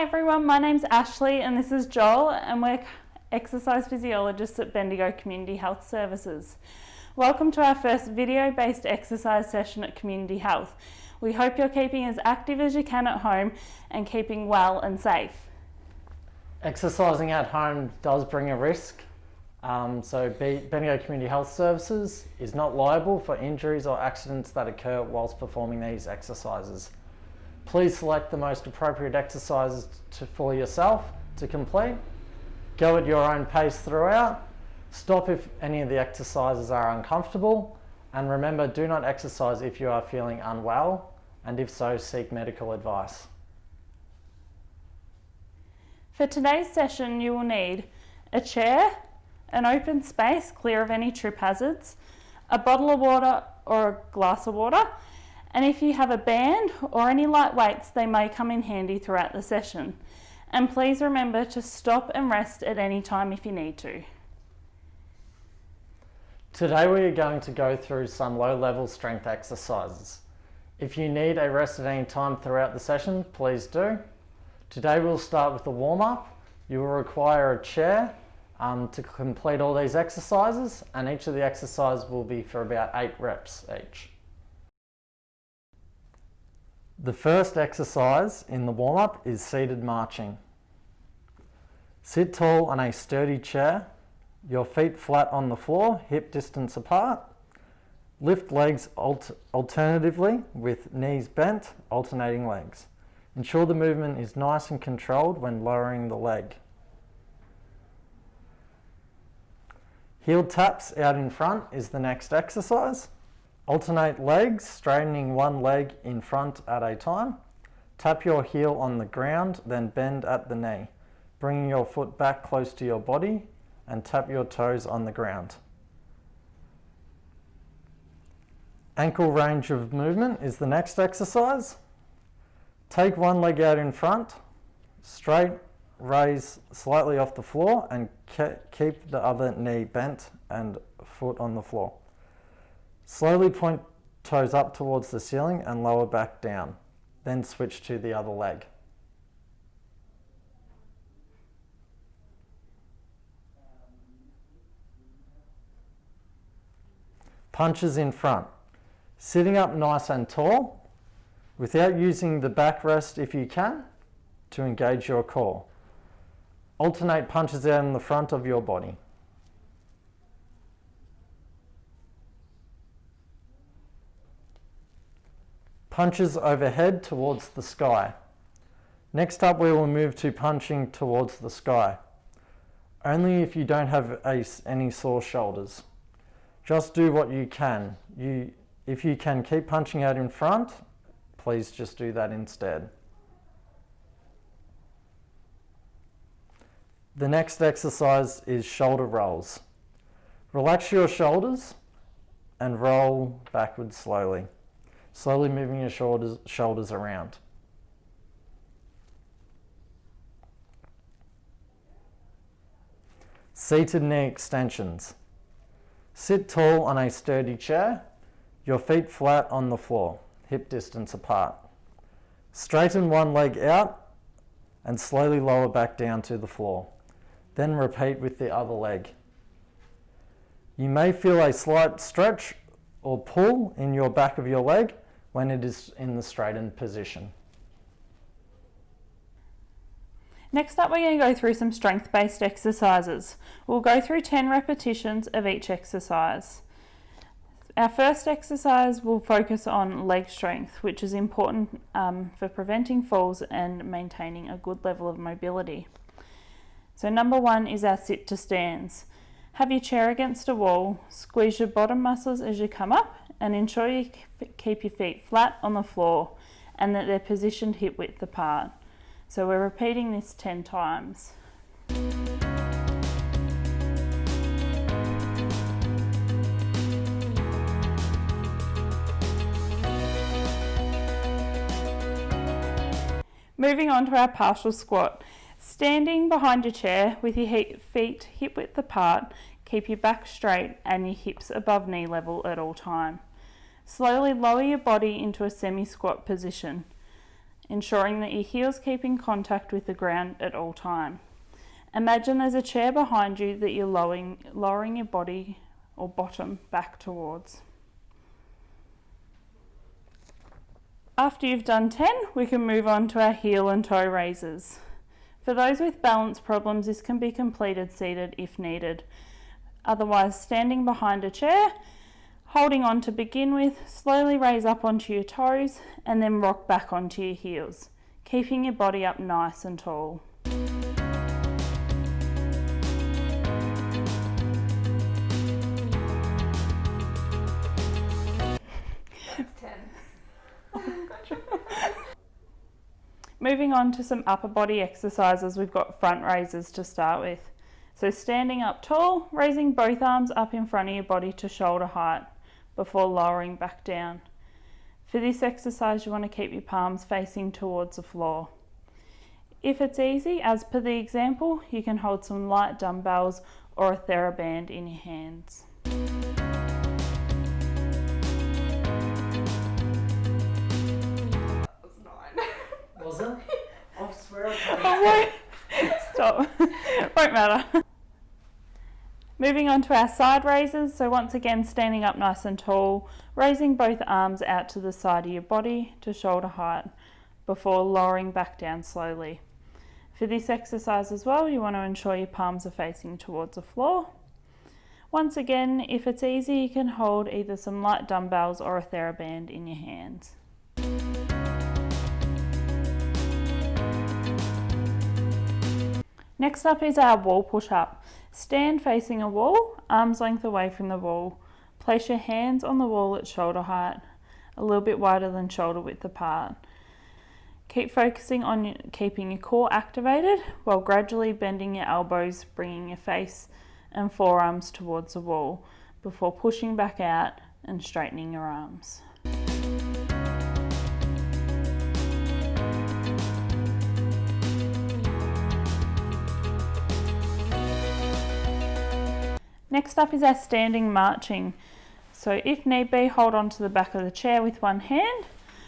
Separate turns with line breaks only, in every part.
Hi everyone, my name's Ashley and this is Joel and we're Exercise Physiologists at Bendigo Community Health Services. Welcome to our first video-based exercise session at Community Health. We hope you're keeping as active as you can at home and keeping well and safe.
Exercising at home does bring a risk, so Bendigo Community Health Services is not liable for injuries or accidents that occur whilst performing these exercises. Please select the most appropriate exercises for yourself to complete. Go at your own pace throughout. Stop if any of the exercises are uncomfortable. And remember, do not exercise if you are feeling unwell, and if so, seek medical advice.
For today's session, you will need a chair, an open space clear of any trip hazards, a bottle of water or a glass of water, and if you have a band or any light weights, they may come in handy throughout the session. And please remember to stop and rest at any time if you need to.
Today we are going to go through some low-level strength exercises. If you need a rest at any time throughout the session, please do. Today we'll start with the warm-up. You will require a chair to complete all these exercises, and each of the exercises will be for about 8 reps each. The first exercise in the warm-up is seated marching. Sit tall on a sturdy chair, your feet flat on the floor, hip distance apart. Lift legs alternatively with knees bent, alternating legs. Ensure the movement is nice and controlled when lowering the leg. Heel taps out in front is the next exercise. Alternate legs, straightening one leg in front at a time. Tap your heel on the ground, then bend at the knee, bringing your foot back close to your body and tap your toes on the ground. Ankle range of movement is the next exercise. Take one leg out in front, straight, raise slightly off the floor and keep the other knee bent and foot on the floor. Slowly point toes up towards the ceiling and lower back down. Then switch to the other leg. Punches in front. Sitting up nice and tall, without using the backrest if you can, to engage your core. Alternate punches out in the front of your body. Punches overhead towards the sky. Next up, we will move to punching towards the sky. Only if you don't have any sore shoulders. Just do what you can. If you can keep punching out in front, please just do that instead. The next exercise is shoulder rolls. Relax your shoulders and roll backwards slowly. Slowly moving your shoulders around. Seated knee extensions. Sit tall on a sturdy chair, your feet flat on the floor, hip distance apart. Straighten one leg out and slowly lower back down to the floor. Then repeat with the other leg. You may feel a slight stretch or pull in your back of your leg when it is in the straightened position.
Next up, we're going to go through some strength-based exercises. We'll go through 10 repetitions of each exercise. Our first exercise will focus on leg strength, which is important for preventing falls and maintaining a good level of mobility. So number 1 is our sit to stands. Have your chair against a wall, squeeze your bottom muscles as you come up and ensure you keep your feet flat on the floor and that they're positioned hip width apart. So we're repeating this 10 times. Moving on to our partial squat. Standing behind your chair with your feet hip width apart, keep your back straight and your hips above knee level at all time. Slowly lower your body into a semi-squat position. ensuring that your heels keep in contact with the ground at all time. Imagine there's a chair behind you that you're lowering your body or bottom back towards. After you've done 10, we can move on to our heel and toe raises. For those with balance problems, this can be completed seated if needed. Otherwise, standing behind a chair, holding on to begin with, slowly raise up onto your toes and then rock back onto your heels, keeping your body up nice and tall. Moving on to some upper body exercises, we've got front raises to start with. So standing up tall, raising both arms up in front of your body to shoulder height before lowering back down. For this exercise, you want to keep your palms facing towards the floor. If it's easy, as per the example, you can hold some light dumbbells or a TheraBand in your hands.
Was it? I swear I can't.
Stop. Won't matter. Moving on to our side raises. So once again, standing up nice and tall, raising both arms out to the side of your body to shoulder height before lowering back down slowly. For this exercise as well, you want to ensure your palms are facing towards the floor. Once again, if it's easy, you can hold either some light dumbbells or a TheraBand in your hands. Next up is our wall push-up. Stand facing a wall, arms length away from the wall. Place your hands on the wall at shoulder height, a little bit wider than shoulder width apart. Keep focusing on keeping your core activated while gradually bending your elbows, bringing your face and forearms towards the wall before pushing back out and straightening your arms. Next up is our standing marching. So if need be, hold on to the back of the chair with one hand,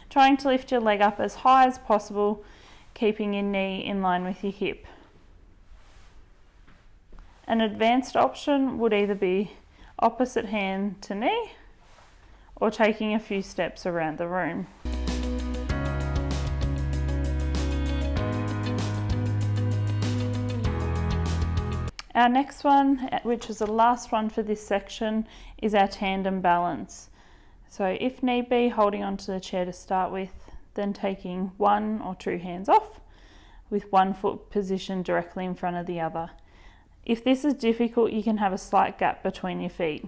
trying to lift your leg up as high as possible, keeping your knee in line with your hip. An advanced option would either be opposite hand to knee or taking a few steps around the room. Our next one, which is the last one for this section, is our tandem balance. So if need be, holding onto the chair to start with, then taking one or two hands off with one foot positioned directly in front of the other. If this is difficult, you can have a slight gap between your feet.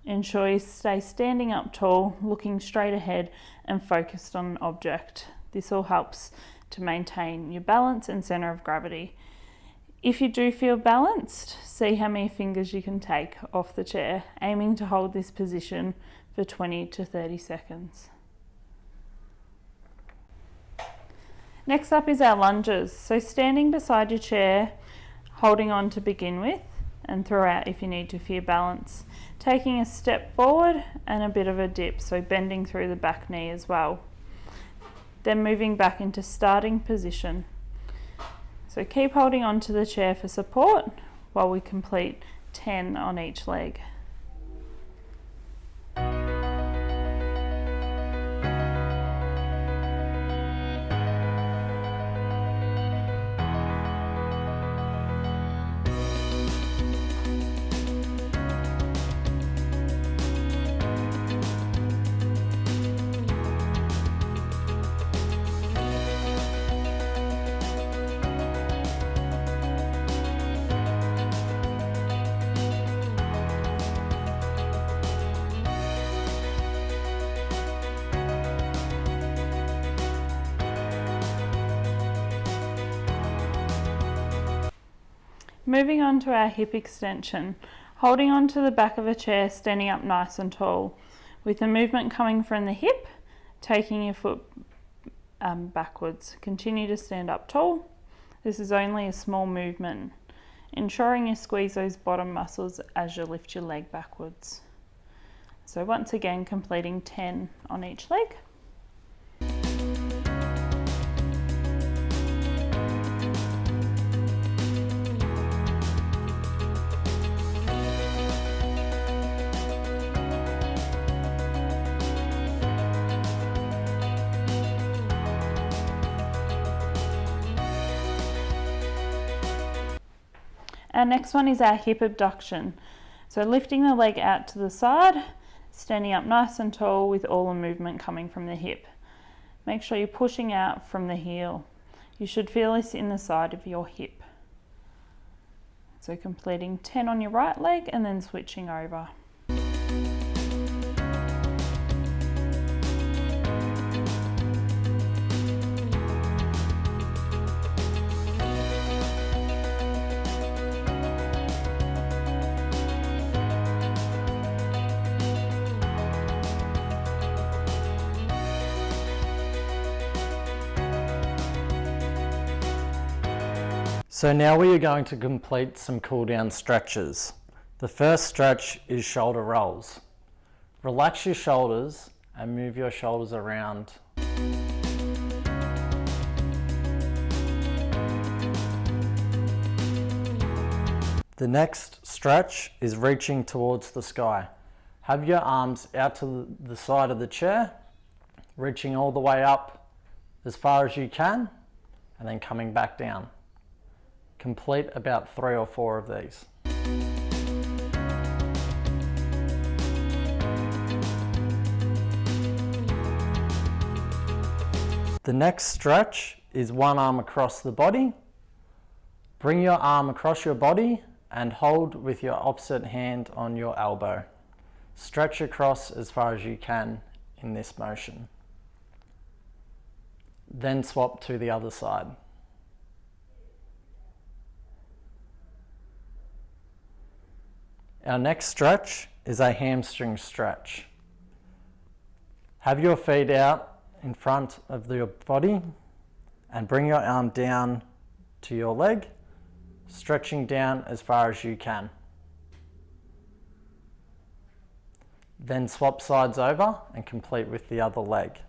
Ensure you stay standing up tall, looking straight ahead and focused on an object. This all helps to maintain your balance and center of gravity. If you do feel balanced, see how many fingers you can take off the chair, aiming to hold this position for 20 to 30 seconds. Next up is our lunges. So standing beside your chair, holding on to begin with, and throughout if you need to for your balance. Taking a step forward and a bit of a dip, so bending through the back knee as well. Then moving back into starting position. So keep holding on to the chair for support while we complete 10 on each leg. Moving on to our hip extension, holding on to the back of a chair, standing up nice and tall, with the movement coming from the hip, taking your foot backwards. Continue to stand up tall. This is only a small movement, ensuring you squeeze those bottom muscles as you lift your leg backwards. So once again, completing 10 on each leg. Our next one is our hip abduction. So lifting the leg out to the side, standing up nice and tall with all the movement coming from the hip. Make sure you're pushing out from the heel. You should feel this in the side of your hip. So completing 10 on your right leg and then switching over.
So now we are going to complete some cool down stretches. The first stretch is shoulder rolls. Relax your shoulders and move your shoulders around. The next stretch is reaching towards the sky. Have your arms out to the side of the chair, reaching all the way up as far as you can, and then coming back down. Complete about 3 or 4 of these. The next stretch is one arm across the body. Bring your arm across your body and hold with your opposite hand on your elbow. Stretch across as far as you can in this motion. Then swap to the other side. Our next stretch is a hamstring stretch. Have your feet out in front of your body and bring your arm down to your leg, stretching down as far as you can. Then swap sides over and complete with the other leg.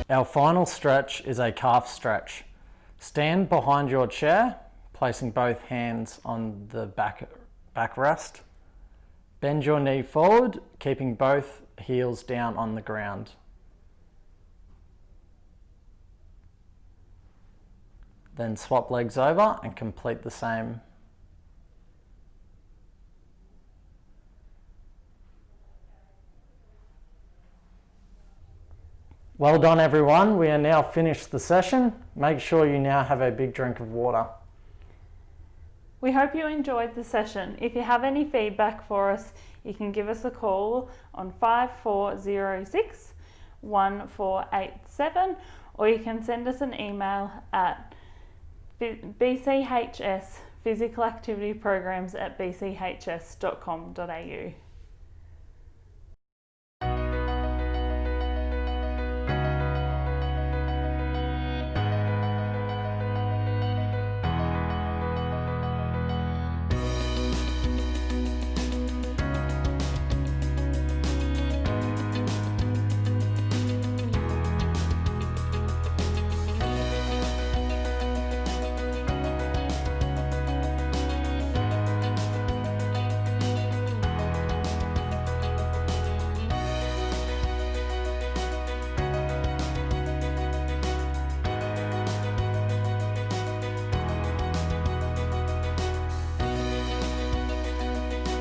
Our final stretch is a calf stretch. Stand behind your chair, placing both hands on the backrest. Bend your knee forward, keeping both heels down on the ground. Then swap legs over and complete the same. Well done everyone, we are now finished the session. Make sure you now have a big drink of water.
We hope you enjoyed the session. If you have any feedback for us, you can give us a call on 5406 1487 or you can send us an email at bchs physicalactivityprograms@bchs.com.au.